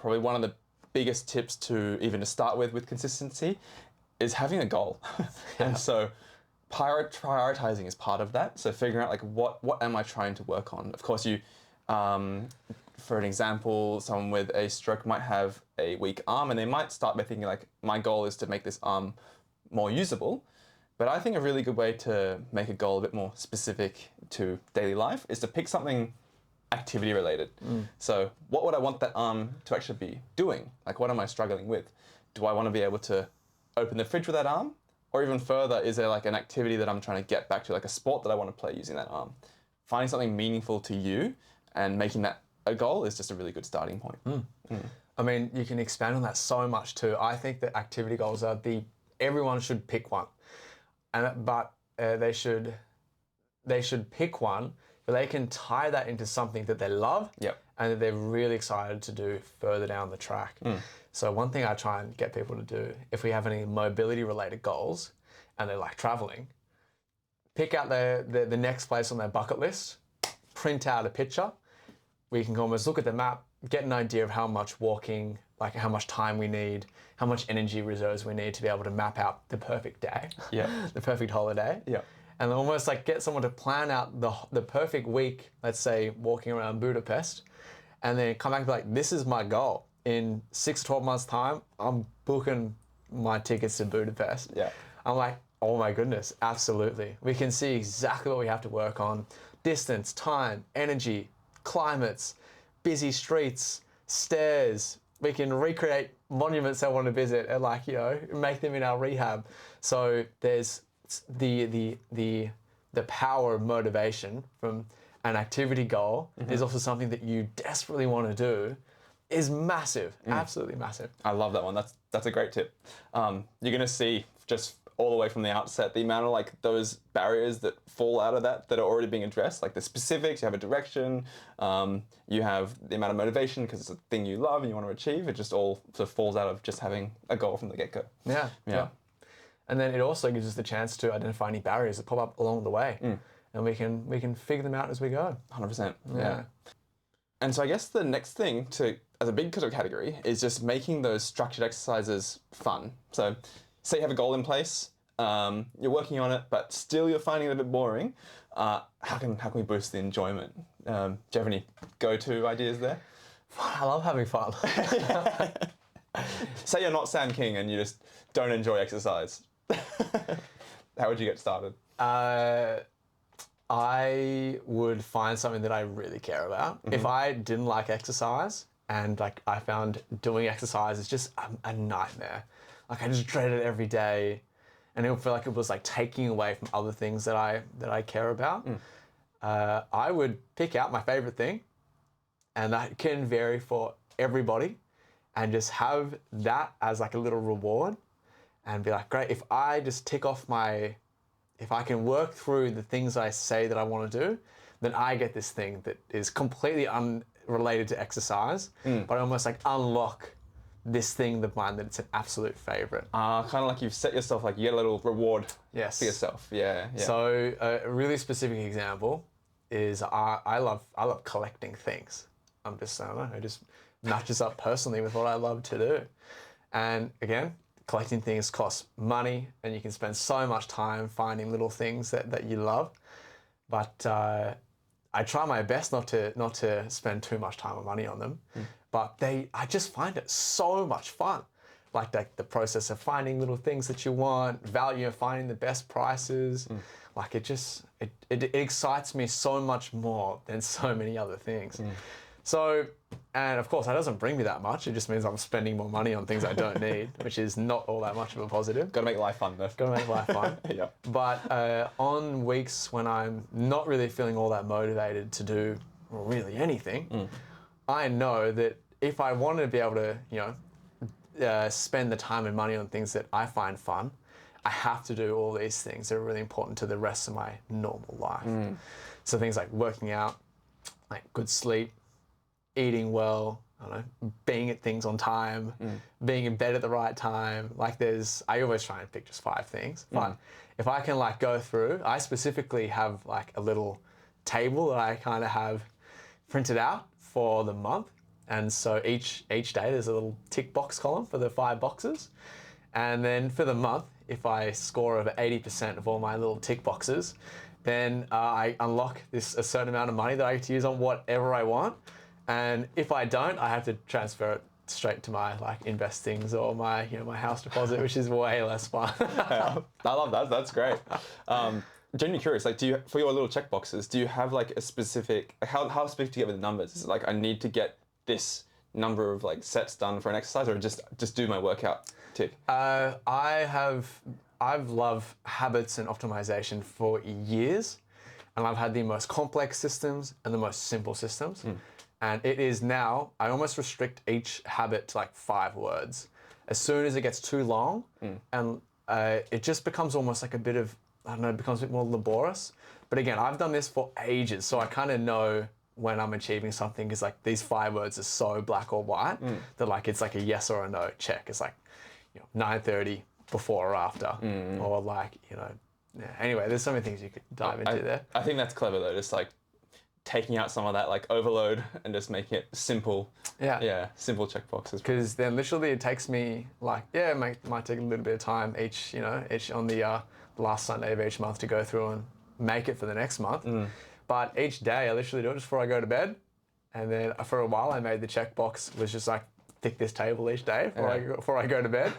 probably one of the biggest tips to even to start with consistency is having a goal. And so prioritizing is part of that. So figuring out like what am I trying to work on? Of course, you, for an example, someone with a stroke might have a weak arm, and they might start by thinking like, my goal is to make this arm more usable. But I think a really good way to make a goal a bit more specific to daily life is to pick something activity related. So what would I want that arm to actually be doing? Like, what am I struggling with? Do I want to be able to open the fridge with that arm? Or even further, is there like an activity that I'm trying to get back to, like a sport that I want to play using that arm? Finding something meaningful to you and making that a goal is just a really good starting point. I mean, you can expand on that so much too. I think that activity goals are everyone should pick one. But they should pick one, but they can tie that into something that they love and that they're really excited to do further down the track. So one thing I try and get people to do, if we have any mobility related goals and they're like traveling, pick out the next place on their bucket list, print out a picture. We can almost look at the map, get an idea of how much walking, like how much time we need, how much energy reserves we need to be able to map out the perfect day, the perfect holiday. And almost like get someone to plan out the perfect week, let's say walking around Budapest, and then come back and be like, this is my goal. In 6 to 12 months time, I'm booking my tickets to Budapest. I'm like, oh my goodness, absolutely. We can see exactly what we have to work on. Distance, time, energy, climates, busy streets, stairs. We can recreate monuments I want to visit and like, you know, make them in our rehab. So there's the power of motivation from an activity goal is also something that you desperately want to do is massive, absolutely massive. I love that one. That's a great tip. You're going to see just all the way from the outset the amount of like those barriers that fall out of that are already being addressed, like the specifics. You have a direction, you have the amount of motivation because it's a thing you love and you want to achieve. It just all sort of falls out of just having a goal from the get-go. Yeah. And then it also gives us the chance to identify any barriers that pop up along the way, and we can figure them out as we go. 100%. Yeah. And so I guess the next thing as a big category is just making those structured exercises fun. So say you have a goal in place, you're working on it, but still you're finding it a bit boring. How can we boost the enjoyment? Do you have any go-to ideas there? I love having fun. Say you're not Sam King and you just don't enjoy exercise. How would you get started? I would find something that I really care about. If I didn't like exercise and like I found doing exercise is just a nightmare. Like I just dread it every day, and it would feel like it was like taking away from other things that I care about. I would pick out my favorite thing, and that can vary for everybody, and just have that as like a little reward, and be like, great, if I just tick off if I can work through the things I say that I want to do, then I get this thing that is completely unrelated to exercise, but I almost like unlock this thing of mine that it's an absolute favorite. Kind of like you've set yourself, like you get a little reward for yourself. Yeah. So a really specific example is I love collecting things. I don't know, it just matches up personally with what I love to do. And again, collecting things costs money, and you can spend so much time finding little things that you love. But I try my best not to spend too much time or money on them. But I just find it so much fun. Like the process of finding little things that you want, value of finding the best prices. Like it excites me so much more than so many other things. So, and of course that doesn't bring me that much. It just means I'm spending more money on things I don't need, which is not all that much of a positive. Got to make life fun though. Got to make life fun. But on weeks when I'm not really feeling all that motivated to do really anything, I know that if I wanted to be able to, spend the time and money on things that I find fun, I have to do all these things that are really important to the rest of my normal life. So things like working out, like good sleep, eating well, I don't know, being at things on time, being in bed at the right time. Like I always try and pick just 5 things. But if I can like go through, I specifically have like a little table that I kind of have printed out for the month. And so each day there's a little tick box column for the 5 boxes. And then for the month, if I score over 80% of all my little tick boxes, then I unlock a certain amount of money that I get to use on whatever I want. And if I don't, I have to transfer it straight to my like investings or my my house deposit, which is way less fun. Yeah, I love that. That's great. Genuinely curious, like, for your little check boxes, do you have like a specific, like, how specific do you get with the numbers? Is it like, I need to get this number of like sets done for an exercise, or just do my workout tick? I've loved habits and optimization for years, and I've had the most complex systems and the most simple systems. And it is now, I almost restrict each habit to like 5 words. As soon as it gets too long, and it just becomes almost like a bit of, I don't know, it becomes a bit more laborious. But again, I've done this for ages, so I kind of know when I'm achieving something, because like these 5 words are so black or white that like it's like a yes or a no check. It's like 9:30 before or after, or like Anyway, there's so many things you could dive into there. I think that's clever though, just like taking out some of that like overload and just making it simple. Yeah, simple checkboxes. Because then literally it takes me like, it might take a little bit of time each on the last Sunday of each month to go through and make it for the next month. But each day I literally do it just before I go to bed. And then for a while I made the checkbox was just like, tick this table each day before I go to bed.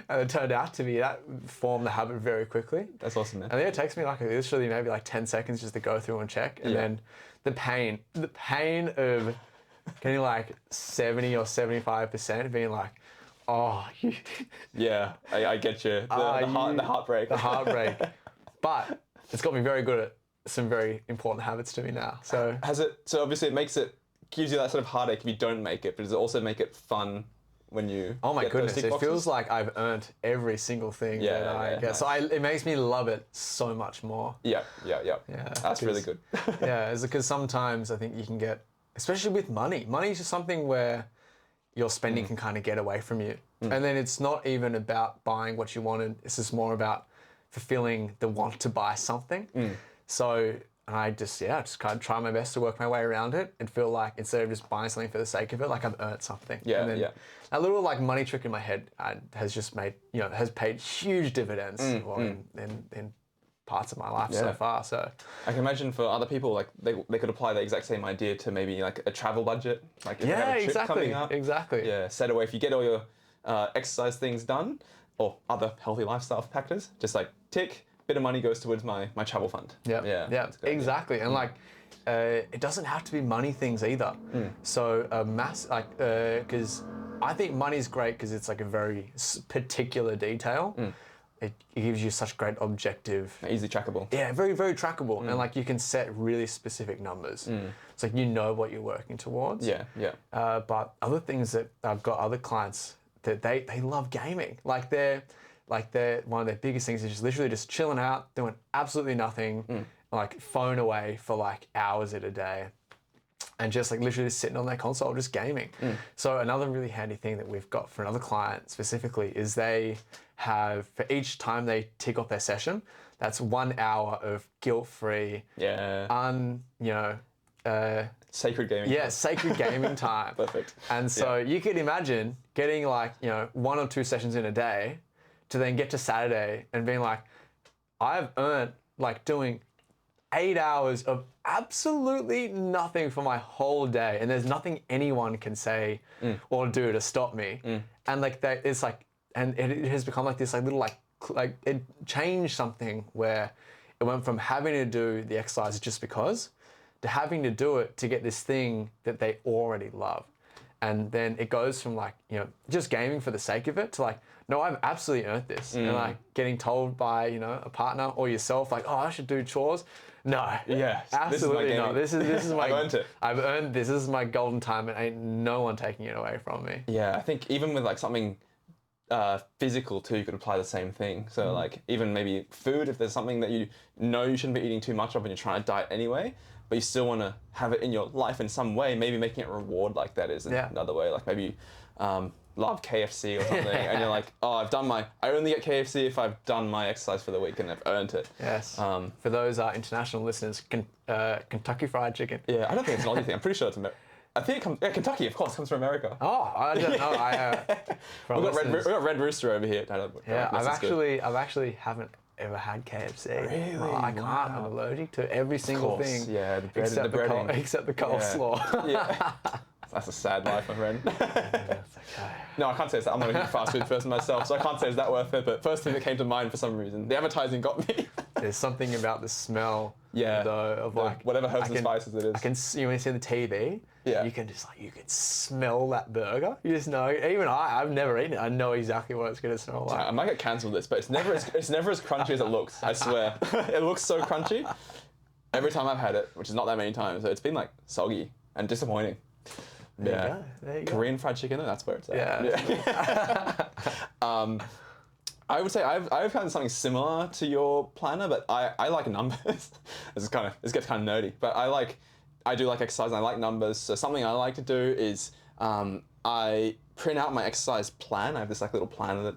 And it turned out to be that formed the habit very quickly. That's awesome, man. And then it takes me like literally maybe like 10 seconds just to go through and check. And then the pain of getting like 70 or 75% being like, Yeah, I get you. The heartbreak. The heartbreak. But it's got me very good at some very important habits to me now. So so obviously it gives you that sort of heartache if you don't make it, but does it also make it fun when you Oh my get goodness, those tick it boxes? feels like I've earned every single thing that I get. Nice. So it makes me love it so much more. Yeah. That's really good. Yeah, it's because sometimes I think you can get, especially with money is just something where your spending can kind of get away from you. And then it's not even about buying what you wanted, it's just more about fulfilling the want to buy something. So I just kind of try my best to work my way around it and feel like instead of just buying something for the sake of it, like I've earned something. And then a little like money trick in my head has just made, has paid huge dividends in parts of my life so far. So I can imagine for other people, like they could apply the exact same idea to maybe like a travel budget. Like if they have a trip coming up. Exactly. Yeah, set away, if you get all your exercise things done or other healthy lifestyle factors, just like tick, bit of money goes towards my travel fund. Yeah, exactly. And like, it doesn't have to be money things either. So because I think money's great because it's like a very particular detail. It gives you such great objective. Easily trackable. Yeah, very, very trackable. And like you can set really specific numbers. It's like what you're working towards. Yeah. But other things that I've got other clients that they love gaming. Like one of their biggest things is just literally just chilling out, doing absolutely nothing, like phone away for like hours at a day, and just like literally just sitting on their console, just gaming. So another really handy thing that we've got for another client specifically is they have, for each time they tick off their session, that's 1 hour of guilt-free, sacred gaming. Yeah, sacred gaming time. Perfect. And so you could imagine getting like, 1 or 2 sessions in a day to then get to Saturday and being like, I've earned like doing 8 hours of absolutely nothing for my whole day, and there's nothing anyone can say or do to stop me. And like that, it's like, and it has become like this like little like it changed something where it went from having to do the exercise just because to having to do it to get this thing that they already love. And then it goes from like, just gaming for the sake of it to like, no, I've absolutely earned this. And like getting told by, a partner or yourself, like, oh, I should do chores. No, absolutely not. This is my, I've earned it. I've earned this. This is my golden time, and ain't no one taking it away from me. Yeah, I think even with like something physical too, you could apply the same thing. So like even maybe food, if there's something that you shouldn't be eating too much of and you're trying to diet anyway, but you still want to have it in your life in some way, maybe making it a reward like that is another way. Like maybe love KFC or something, and you're like, oh, I only get KFC if I've done my exercise for the week and I've earned it. Yes. For those international listeners, Kentucky Fried Chicken. Yeah, I don't think it's an Aussie thing. I'm pretty sure it's I think it comes. Yeah, Kentucky, of course, comes from America. Oh, I don't know. We got Red Rooster over here. Yeah, I've actually haven't ever had KFC. Really? Well, I can't. Wow. I'm allergic to every single thing. Yeah, the bread, except the breading. except the coleslaw. Yeah. That's a sad life, my friend. That's okay. No, I can't say it's that. I'm not a huge fast food person myself, so I can't say it's that worth it. But first thing that came to mind for some reason, the advertising got me. There's something about the smell, Yeah, though, of like whatever herbs and spices it is. I can see when you see the TV. Yeah. You can just you can smell that burger. You just know. Even I've never eaten it. I know exactly what it's gonna smell like. I might get cancelled this, but it's never as crunchy as it looks. I swear, it looks so crunchy. Every time I've had it, which is not that many times, so it's been like soggy and disappointing. There you go. There you go. Korean fried chicken, though, that's where it's at. Yeah. I would say I've found something similar to your planner, but I like numbers. This gets kind of nerdy, but I do like exercise and I like numbers. So something I like to do is I print out my exercise plan. I have this like little planner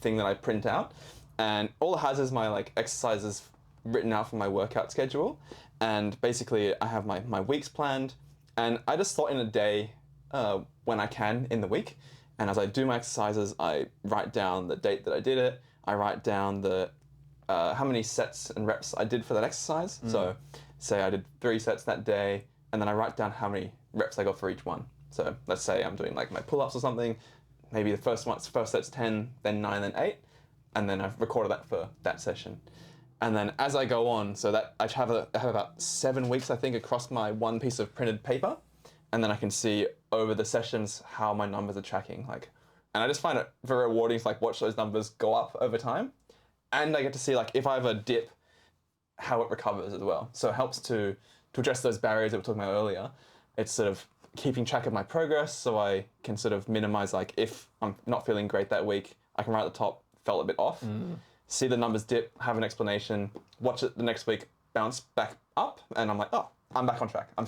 thing that I print out, and all it has is my like exercises written out from my workout schedule, and basically I have my weeks planned, and I just slot in a day when I can in the week. And as I do my exercises, I write down the date that I did it. I write down the how many sets and reps I did for that exercise. So say I did 3 sets that day, and then I write down how many reps I got for each one. So let's say I'm doing like my pull-ups or something. Maybe the first set's 10, then 9, then 8, and then I've recorded that for that session. And then as I go on, so that I have about 7 weeks, I think, across my one piece of printed paper. And then I can see over the sessions how my numbers are tracking. And I just find it very rewarding to watch those numbers go up over time. And I get to see if I have a dip, how it recovers as well. So it helps to address those barriers that we were talking about earlier. It's sort of keeping track of my progress, so I can sort of minimize if I'm not feeling great that week, I can write at the top, felt a bit off. See the numbers dip, have an explanation, watch it the next week, bounce back up, and I'm like, oh, I'm back on track. I'm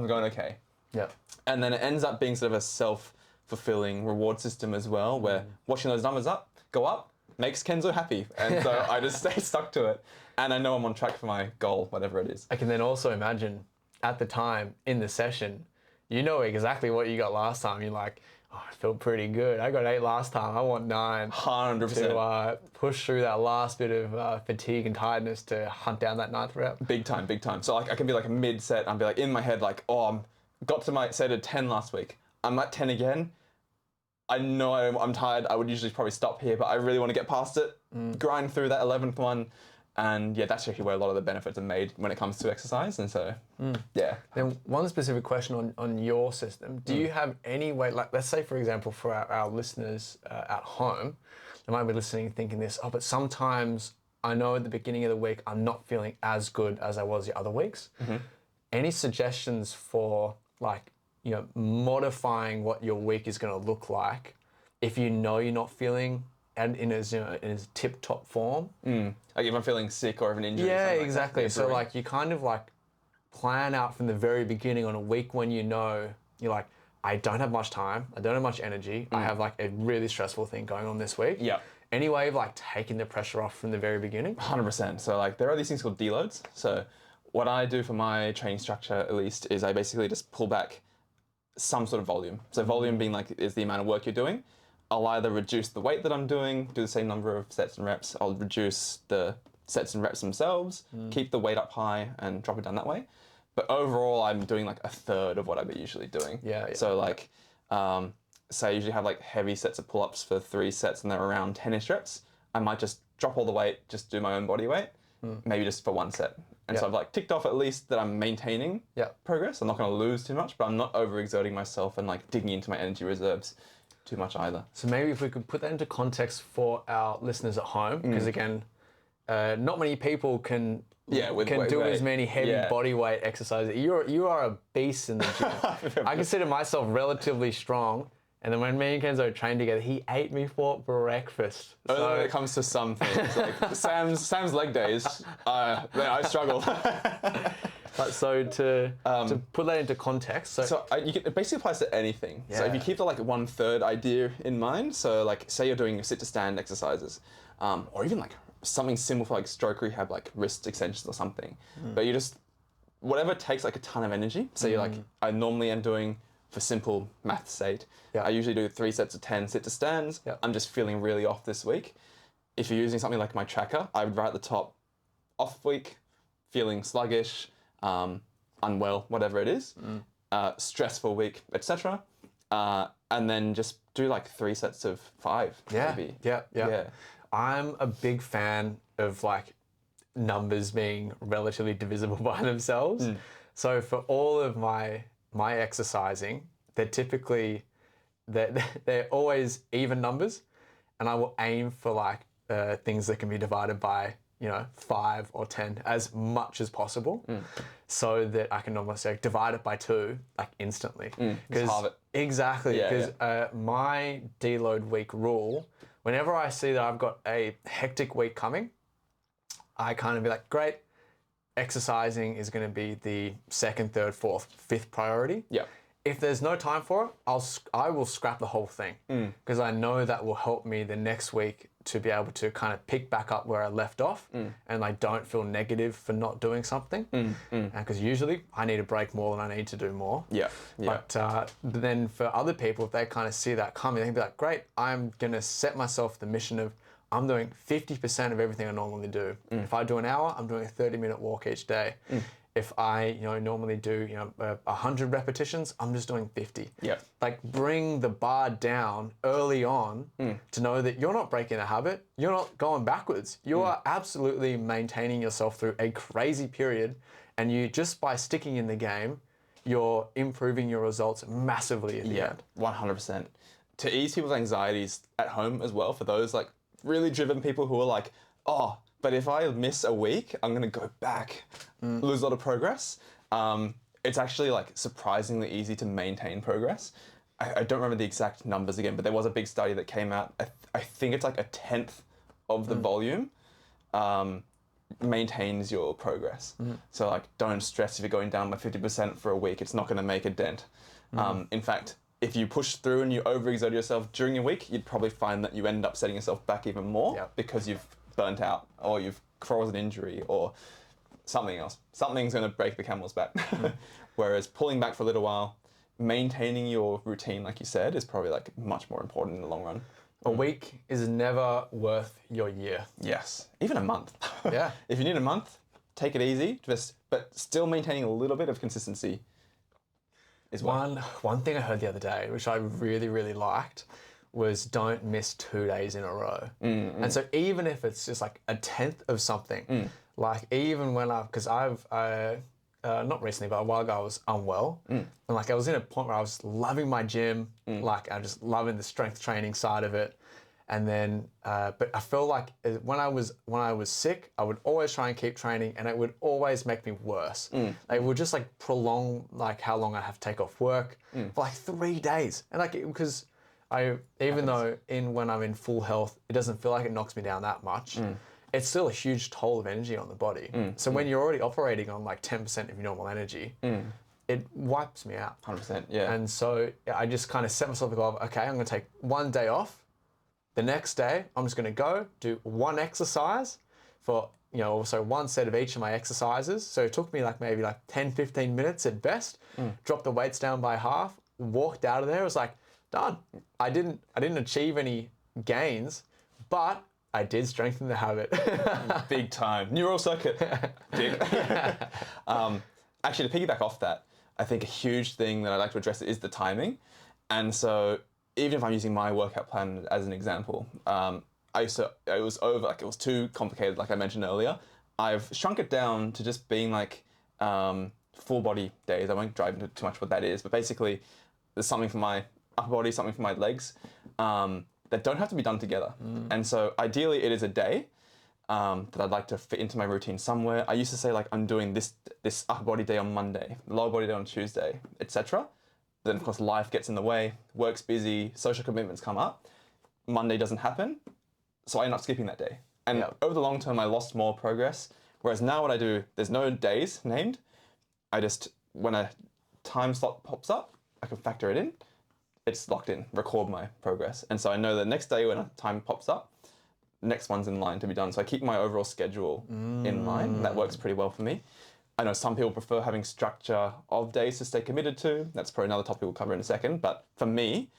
going okay. Yeah. And then it ends up being sort of a self-fulfilling reward system as well, where watching those numbers go up, makes Kenzo happy. And so I just stay stuck to it. And I know I'm on track for my goal, whatever it is. I can then also imagine at the time in the session, you know exactly what you got last time. You're like, oh, I feel pretty good. I got 8 last time. I want 9. 100%. To push through that last bit of fatigue and tiredness to hunt down that 9th rep. Big time, big time. So I can be a mid-set. I'll be in my head oh, got to my set of 10 last week. I'm at 10 again. I know I'm tired. I would usually probably stop here, but I really want to get past it, grind through that 11th one. And yeah, that's actually where a lot of the benefits are made when it comes to exercise. And so, yeah. Then one specific question on your system. Do you have any way, let's say, for example, for our listeners at home, they might be listening thinking this, but sometimes I know at the beginning of the week, I'm not feeling as good as I was the other weeks. Any suggestions for modifying what your week is going to look like if you know you're not feeling in his tip-top form? If I'm feeling sick or have an injury. Yeah, exactly. So you kind of plan out from the very beginning on a week when you know you're I don't have much time, I don't have much energy, I have a really stressful thing going on this week. Yeah. Any way of taking the pressure off from the very beginning? 100%. So there are these things called deloads. So what I do for my training structure at least is I basically just pull back some sort of volume. So volume being is the amount of work you're doing. I'll either reduce the weight that I'm doing, do the same number of sets and reps. I'll reduce the sets and reps themselves, keep the weight up high and drop it down that way. But overall, I'm doing a third of what I'd be usually doing. Yeah. So say I usually have heavy sets of pull-ups for 3 sets and they're around 10-ish reps. I might just drop all the weight, just do my own body weight, maybe just for 1 set. And so I've ticked off at least that I'm maintaining progress. I'm not going to lose too much, but I'm not overexerting myself and digging into my energy reserves too much either. So maybe if we could put that into context for our listeners at home, because again, not many people can do as many heavy body weight exercises. You are a beast in the gym. I consider myself relatively strong. And then when me and Kenzo trained together, he ate me for breakfast. Only when it comes to some things. Sam's leg days, I struggle. But so to put that into context, it basically applies to anything. So if you keep the 1/3 idea in mind, so say you're doing sit to stand exercises, or even something simple for stroke rehab, wrist extensions or something. But you just whatever takes a ton of energy. So you're I normally am doing for simple math's sake, Yeah. I usually do 3 sets of 10 sit to stands. Yeah. I'm just feeling really off this week. If you're using something like my tracker, I would write at the top, off week, feeling sluggish, unwell, whatever it is, stressful week, etc. And then just do like 3 sets of 5, maybe. Yeah. I'm a big fan of like numbers being relatively divisible by themselves. So for all of my exercising, they're always even numbers, and I will aim for like things that can be divided by 5 or 10 as much as possible, so that I can almost like divide it by 2 like instantly. Just halve it. Exactly, because my deload week rule, whenever I see that I've got a hectic week coming, I kind of be like, great, exercising is going to be the 2nd, 3rd, 4th, 5th priority. Yeah. If there's no time for it, I will scrap the whole thing, because I know that will help me the next week to be able to kind of pick back up where I left off, and I don't feel negative for not doing something. Because usually I need a break more than I need to do more. Yeah. But then for other people, if they kind of see that coming, they can be like, great, I'm going to set myself the mission of I'm doing 50% of everything I normally do. If I do an hour, I'm doing a 30-minute walk each day. If I normally do 100 repetitions, I'm just doing 50. Yeah. Like bring the bar down early on to know that you're not breaking a habit, you're not going backwards. You are absolutely maintaining yourself through a crazy period, and you just by sticking in the game, you're improving your results massively at the end. 100%. To ease people's anxieties at home as well, for those like really driven people who are like, oh, but if I miss a week, I'm going to go back, lose a lot of progress. It's actually like surprisingly easy to maintain progress. I don't remember the exact numbers again, but there was a big study that came out. I think it's like 1/10 of the volume maintains your progress. So like, don't stress if you're going down by 50% for a week. It's not going to make a dent. In fact, if you push through and you overexert yourself during your week, you'd probably find that you end up setting yourself back even more because you've burnt out, or you've caused an injury, or something else. Something's going to break the camel's back. Whereas pulling back for a little while, maintaining your routine, like you said, is probably like much more important in the long run. A week is never worth your year. Yes, even a month. Yeah. If you need a month, take it easy, but still maintaining a little bit of consistency is one thing I heard the other day, which I really, really liked, was don't miss 2 days in a row. And so even if it's just like 1/10 of something, like even when because I've, not recently, but a while ago I was unwell. And like I was in a point where I was loving my gym, like I'm just loving the strength training side of it. And then, but I feel like when I was sick, I would always try and keep training, and it would always make me worse. Like, it would just like prolong like how long I have to take off work for like 3 days. And like, because though when I'm in full health, it doesn't feel like it knocks me down that much. It's still a huge toll of energy on the body. So when you're already operating on like 10% of your normal energy, it wipes me out. 100%, yeah. And so I just kind of set myself the goal of, okay, I'm going to take 1 day off. The next day, I'm just going to go do 1 exercise for, so 1 set of each of my exercises. So it took me like maybe like 10, 15 minutes at best, dropped the weights down by half, walked out of there. It was like, done. I didn't achieve any gains, but I did strengthen the habit. Big time. Neural circuit. Dick. Actually, to piggyback off that, I think a huge thing that I'd like to address is the timing. And so even if I'm using my workout plan as an example, it was too complicated, like I mentioned earlier. I've shrunk it down to just being like full body days. I won't dive into too much what that is, but basically there's something for my upper body, something for my legs, that don't have to be done together. And so ideally it is a day that I'd like to fit into my routine somewhere. I used to say like, I'm doing this upper body day on Monday, lower body day on Tuesday, etc. Then of course life gets in the way, work's busy, social commitments come up. Monday doesn't happen, so I end up skipping that day. And over the long term, I lost more progress. Whereas now what I do, there's no days named. I just, when a time slot pops up, I can factor it in. It's locked in, record my progress. And so I know the next day when a time pops up, next one's in line to be done. So I keep my overall schedule in line. That works pretty well for me. I know some people prefer having structure of days to stay committed to. That's probably another topic we'll cover in a second. But for me,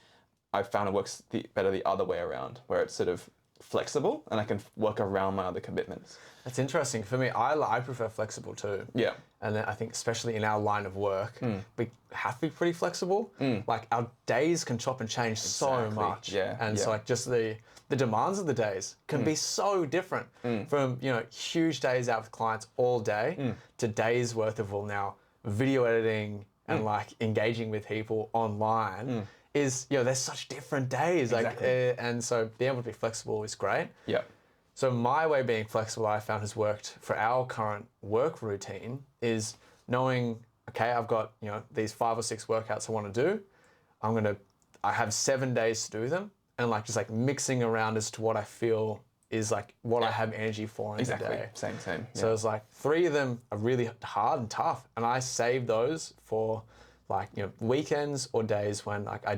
I found it works better the other way around, where it's sort of flexible and I can work around my other commitments. That's interesting. For me, I prefer flexible too. Yeah. And then I think especially in our line of work, we have to be pretty flexible. Like our days can chop and change so much. Yeah. And so like just the demands of the days can be so different from, huge days out with clients all day to days worth of, well, now video editing and like engaging with people online is, there's such different days. Exactly. And so being able to be flexible is great. Yeah. So my way of being flexible, I found, has worked for our current work routine is knowing, okay, I've got, these 5 or 6 workouts I want to do. I have 7 days to do them, and like just like mixing around as to what I feel is like what I have energy for in the day. Same. So it's like 3 of them are really hard and tough, and I save those for like, weekends or days when like I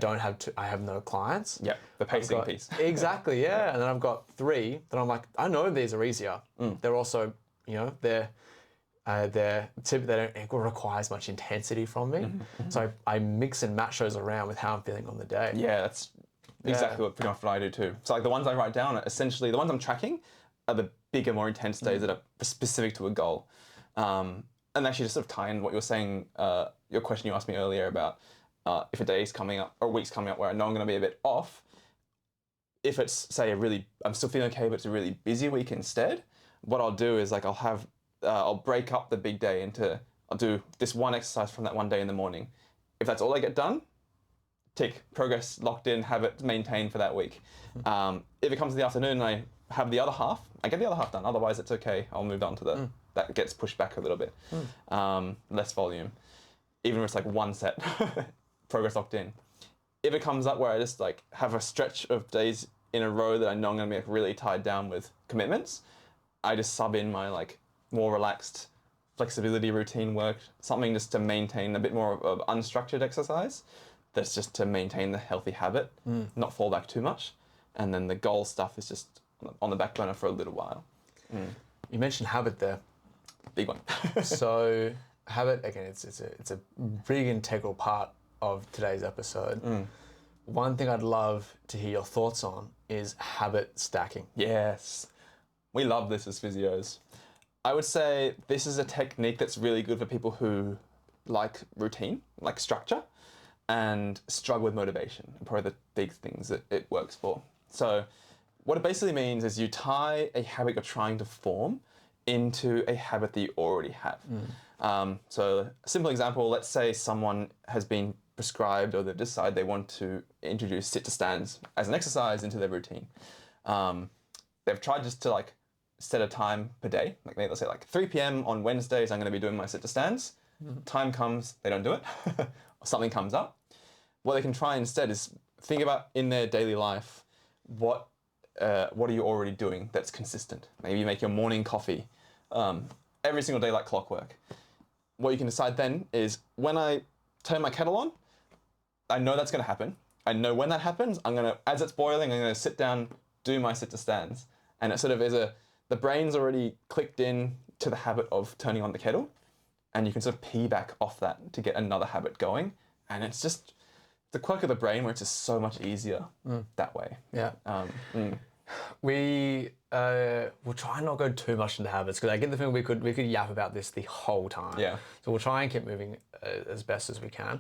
have no clients. Yeah, the pacing piece. Exactly, yeah. And then I've got 3 that I'm like, I know these are easier. They're also, they don't require as much intensity from me. So I mix and match those around with how I'm feeling on the day. Yeah, that's exactly what I do too. So like the ones I write down are essentially the ones I'm tracking are the bigger, more intense days that are specific to a goal. And actually just sort of tie in what you were saying, your question you asked me earlier about if a day's coming up or a week's coming up where I know I'm going to be a bit off, if it's, say, I'm still feeling okay, but it's a really busy week instead, what I'll do is like I'll break up the big day I'll do this one exercise from that one day in the morning. If that's all I get done, tick, progress locked in, habit maintained for that week. If it comes in the afternoon and I have the other half, I get the other half done. Otherwise, it's okay. I'll move on to that gets pushed back a little bit. Less volume. Even if it's like one set, progress locked in. If it comes up where I just like have a stretch of days in a row that I know I'm going to be like really tied down with commitments, I just sub in my like more relaxed flexibility routine work, something just to maintain a bit more of unstructured exercise. That's just to maintain the healthy habit, not fall back too much. And then the goal stuff is just on the back burner for a little while. You mentioned habit there. Big one. So habit, again, it's a big integral part of today's episode. One thing I'd love to hear your thoughts on is habit stacking. Yes. We love this as physios. I would say this is a technique that's really good for people who like routine, like structure, and struggle with motivation. Probably the big things that it works for. So what it basically means is you tie a habit you're trying to form into a habit that you already have. So a simple example, let's say someone has been prescribed or they decide they want to introduce sit to stands as an exercise into their routine. They've tried just to like set a time per day, like let's say like 3 p.m. on Wednesdays, I'm going to be doing my sit to stands. Time comes, they don't do it, or something comes up. What they can try instead is think about in their daily life, what are you already doing that's consistent? Maybe you make your morning coffee every single day like clockwork. What you can decide then is when I turn my kettle on, I know that's going to happen. I know when that happens, as it's boiling, I'm going to sit down, do my sit to stands. And it sort of is the brain's already clicked in to the habit of turning on the kettle, and you can sort of piggyback off that to get another habit going. And it's just the quirk of the brain where it's just so much easier that way. Yeah. We'll try and not go too much into habits because I get the feeling we could yap about this the whole time. Yeah. So we'll try and keep moving as best as we can.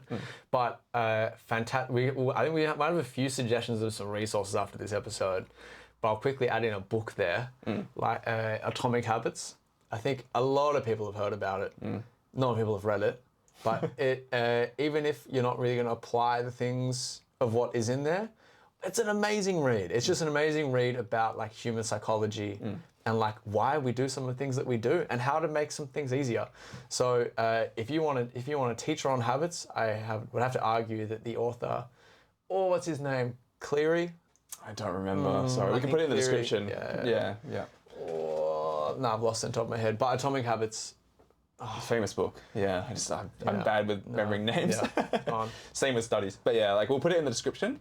But fantastic. I think we might have a few suggestions of some resources after this episode. But I'll quickly add in a book there, like Atomic Habits. I think a lot of people have heard about it. Not many people have read it, but it even if you're not really going to apply the things of what is in there, it's an amazing read. It's just an amazing read about like human psychology and like why we do some of the things that we do and how to make some things easier. So if you want a teacher on habits, would have to argue that the author, what's his name, Cleary. I don't remember. Sorry, we can put it in the description. Yeah. No, I've lost it on top of my head. But Atomic Habits. Famous book. Yeah, I'm bad with remembering names. Yeah. Same with studies. But yeah, like we'll put it in the description.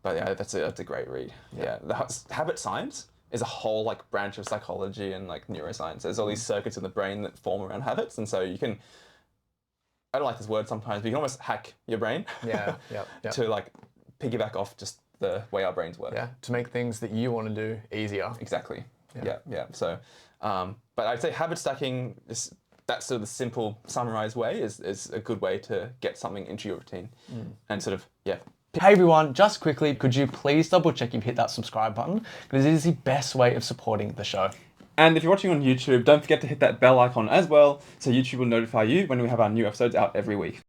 But yeah, that's a great read. Yeah, the habit science is a whole like branch of psychology and like neuroscience. There's all these circuits in the brain that form around habits, and so you can. I don't like this word sometimes, but you can almost hack your brain. Yeah. To like piggyback off just the way our brains work. Yeah. To make things that you want to do easier. Exactly. Yeah. So, but I'd say habit stacking is that's sort of the simple summarized way is a good way to get something into your routine and sort of Hey everyone, just quickly, could you please double check you've hit that subscribe button? Because it is the best way of supporting the show. And if you're watching on YouTube, don't forget to hit that bell icon as well, so YouTube will notify you when we have our new episodes out every week.